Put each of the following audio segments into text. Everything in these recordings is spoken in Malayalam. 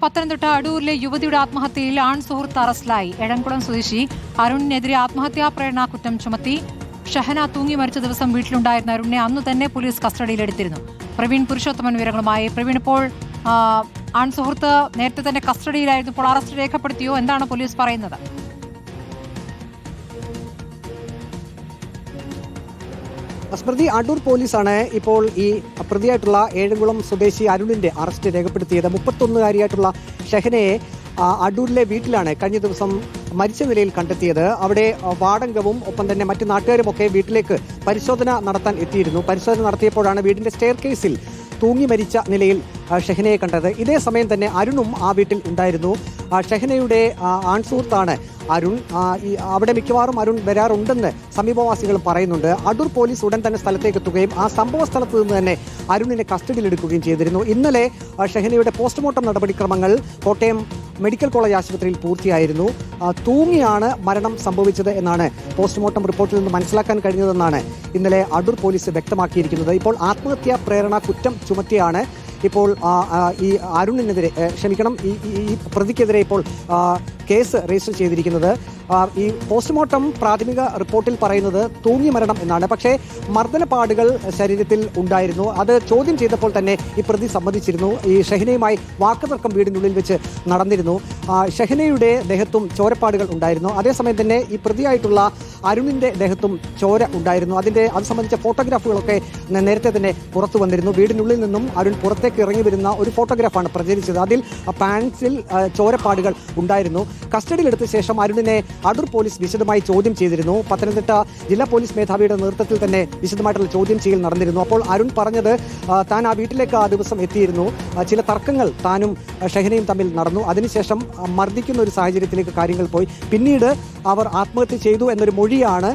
പത്തനംതിട്ട അടൂരിലെ യുവതിയുടെ ആത്മഹത്യയിൽ ആൺ സുഹൃത്ത് അറസ്റ്റിലായി. എഴംകുളം സ്വദേശി അരുണിനെതിരെ ആത്മഹത്യാ പ്രേരണ കുറ്റം ചുമത്തി. ഷഹന തൂങ്ങി മരിച്ച ദിവസം വീട്ടിലുണ്ടായിരുന്ന അരുണിനെ അന്നു തന്നെ പോലീസ് കസ്റ്റഡിയിലെടുത്തിരുന്നു. പ്രവീൺ പുരുഷോത്തമൻ വിവരങ്ങളുമായി. പ്രവീൺ, ഇപ്പോൾ ആൺ സുഹൃത്ത് നേരത്തെ തന്നെ കസ്റ്റഡിയിലായിരുന്നു. ഇപ്പോൾ അറസ്റ്റ് രേഖപ്പെടുത്തിയോ? എന്താണ് പോലീസ് പറയുന്നത്? സ്മൃതി, അടൂർ പോലീസാണ് ഇപ്പോൾ ഈ പ്രതിയായിട്ടുള്ള ഏഴംകുളം സ്വദേശി അരുണിന്റെ അറസ്റ്റ് രേഖപ്പെടുത്തിയത്. 31-കാരിയായിട്ടുള്ള ഷഹനയെ അടൂരിലെ വീട്ടിലാണ് കഴിഞ്ഞ ദിവസം മരിച്ച നിലയിൽ കണ്ടെത്തിയത്. അവിടെ വാടകവും ഒപ്പം തന്നെ മറ്റു നാട്ടുകാരുമൊക്കെ വീട്ടിലേക്ക് പരിശോധന നടത്താൻ എത്തിയിരുന്നു. പരിശോധന നടത്തിയപ്പോഴാണ് വീടിന്റെ സ്റ്റെയർ കേസിൽ തൂങ്ങി മരിച്ച നിലയിൽ ഷഹനയെ കണ്ടത്. ഇതേ സമയം തന്നെ അരുണും ആ വീട്ടിൽ ഉണ്ടായിരുന്നു. ഷഹനയുടെ ആൺസുഹൃത്താണ് അരുൺ. അവിടെ മിക്കവാറും അരുൺ വരാറുണ്ടെന്ന് സമീപവാസികൾ പറയുന്നുണ്ട്. അടൂർ പോലീസ് ഉടൻ തന്നെ സ്ഥലത്തേക്ക് എത്തുകയും ആ സംഭവ സ്ഥലത്ത് നിന്ന് തന്നെ അരുണിനെ കസ്റ്റഡിയിലെടുക്കുകയും ചെയ്തിരുന്നു. ഇന്നലെ ഷഹനയുടെ പോസ്റ്റ്മോർട്ടം നടപടിക്രമങ്ങൾ കോട്ടയം മെഡിക്കൽ കോളേജ് ആശുപത്രിയിൽ പൂർത്തിയായിരുന്നു. തൂങ്ങിയാണ് മരണം സംഭവിച്ചത് എന്നാണ് പോസ്റ്റ്മോർട്ടം റിപ്പോർട്ടിൽ നിന്ന് മനസ്സിലാക്കാൻ കഴിഞ്ഞതെന്നാണ് ഇന്നലെ അടൂർ പോലീസ് വ്യക്തമാക്കിയിരിക്കുന്നത്. ഇപ്പോൾ ആത്മഹത്യാ പ്രേരണ കുറ്റം ചുമത്തിയാണ് ഇപ്പോൾ ഈ അരുണിനെതിരെ ഈ പ്രതിക്കെതിരെ ഇപ്പോൾ കേസ് രജിസ്റ്റർ ചെയ്തിരിക്കുന്നത്. ഈ പോസ്റ്റ്മോർട്ടം പ്രാഥമിക റിപ്പോർട്ടിൽ പറയുന്നത് തൂങ്ങി മരണം എന്നാണ്. പക്ഷേ മർദ്ദനപ്പാടുകൾ ശരീരത്തിൽ ഉണ്ടായിരുന്നു. അത് ചോദ്യം ചെയ്തപ്പോൾ തന്നെ ഈ പ്രതി സമ്മതിച്ചിരുന്നു. ഈ ഷഹനയുമായി വാക്കുതർക്കം വീടിനുള്ളിൽ വെച്ച് നടന്നിരുന്നു. ഷഹനയുടെ ദേഹത്തും ചോരപ്പാടുകൾ ഉണ്ടായിരുന്നു. അതേസമയം തന്നെ ഈ പ്രതിയായിട്ടുള്ള അരുണിന്റെ ദേഹത്തും ചോര ഉണ്ടായിരുന്നു. അത് സംബന്ധിച്ച ഫോട്ടോഗ്രാഫുകളൊക്കെ നേരത്തെ തന്നെ പുറത്തു വന്നിരുന്നു. വീടിനുള്ളിൽ നിന്നും അരുൺ പുറത്തേക്ക് ഇറങ്ങി വരുന്ന ഒരു ഫോട്ടോഗ്രാഫാണ് പ്രചരിച്ചത്. അതിൽ പാൻസിൽ ചോരപ്പാടുകൾ ഉണ്ടായിരുന്നു. കസ്റ്റഡിയിലെടുത്ത ശേഷം അരുണിനെ അടൂർ പോലീസ് വിശദമായി ചോദ്യം ചെയ്തിരുന്നു. പത്തനംതിട്ട ജില്ലാ പോലീസ് മേധാവിയുടെ നേതൃത്വത്തിൽ തന്നെ വിശദമായിട്ടുള്ള ചോദ്യം ചെയ്യൽ നടന്നിരുന്നു. അപ്പോൾ അരുൺ പറഞ്ഞത് താൻ ആ വീട്ടിലേക്ക് ആ ദിവസം എത്തിയിരുന്നു. ചില തർക്കങ്ങൾ താനും ഷഹനയും തമ്മിൽ നടന്നു. അതിനുശേഷം മർദ്ദിക്കുന്ന ഒരു സാഹചര്യത്തിലേക്ക് കാര്യങ്ങൾ പോയി. പിന്നീട് അവർ ആത്മഹത്യ ചെയ്തു എന്നൊരു മൊഴിയാണ്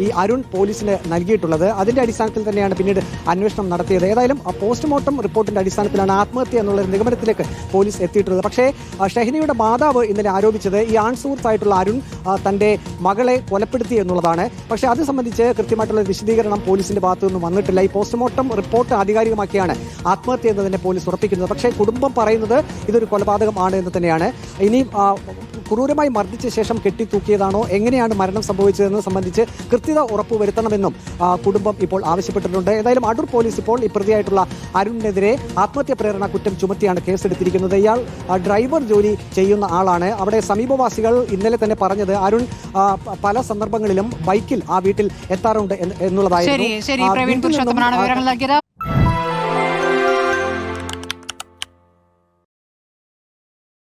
ഈ അരുൺ പോലീസിന് നൽകിയിട്ടുള്ളത്. അതിന്റെ അടിസ്ഥാനത്തിൽ തന്നെയാണ് പിന്നീട് അന്വേഷണം നടത്തിയത്. ഏതായാലും പോസ്റ്റ്മോർട്ടം റിപ്പോർട്ടിന്റെ അടിസ്ഥാനത്തിലാണ് ആത്മഹത്യ എന്നുള്ള നിഗമനത്തിലേക്ക് പോലീസ് എത്തിയിട്ടുള്ളത്. പക്ഷേ ഷഹനയുടെ മാതാവ് ഇന്നലെ ആരോപിച്ചത് ഈ ആൺ സുഹൃത്തായിട്ടുള്ള അരുൺ തന്റെ മകളെ കൊലപ്പെടുത്തി എന്നുള്ളതാണ്. പക്ഷേ അത് സംബന്ധിച്ച് കൃത്യമായിട്ടുള്ള വിശദീകരണം പോലീസിന്റെ ഭാഗത്തു നിന്നും വന്നിട്ടില്ല. ഈ പോസ്റ്റ്മോർട്ടം റിപ്പോർട്ട് ആധികാരികമാക്കിയാണ് ആത്മഹത്യ എന്ന് തന്നെ പോലീസ് ഉറപ്പിക്കുന്നത്. പക്ഷേ കുടുംബം പറയുന്നത് ഇതൊരു കൊലപാതകം ആണ് എന്ന് തന്നെയാണ്. ഇനി ക്രൂരമായി മർദ്ദിച്ച ശേഷം കെട്ടിത്തൂക്കിയതാണോ, എങ്ങനെയാണ് മരണം സംഭവിച്ചതെന്ന് സംബന്ധിച്ച് കൃത്യത ഉറപ്പുവരുത്തണമെന്നും കുടുംബം ഇപ്പോൾ ആവശ്യപ്പെട്ടിട്ടുണ്ട്. ഏതായാലും അടൂർ പോലീസ് ഇപ്പോൾ ഈ പ്രതിയായിട്ടുള്ള അരുണിനെതിരെ ആത്മഹത്യാ പ്രേരണ കുറ്റം ചുമത്തിയാണ് കേസെടുത്തിരിക്കുന്നത്. ഇയാൾ ഡ്രൈവർ ജോലി ചെയ്യുന്ന ആളാണ്. അവിടെ സമീപവാസികൾ ഇന്നലെ തന്നെ പറഞ്ഞത് അരുൺ പല സന്ദർഭങ്ങളിലും ബൈക്കിൽ ആ വീട്ടിൽ എത്താറുണ്ട് എന്നുള്ളതായിരുന്നു.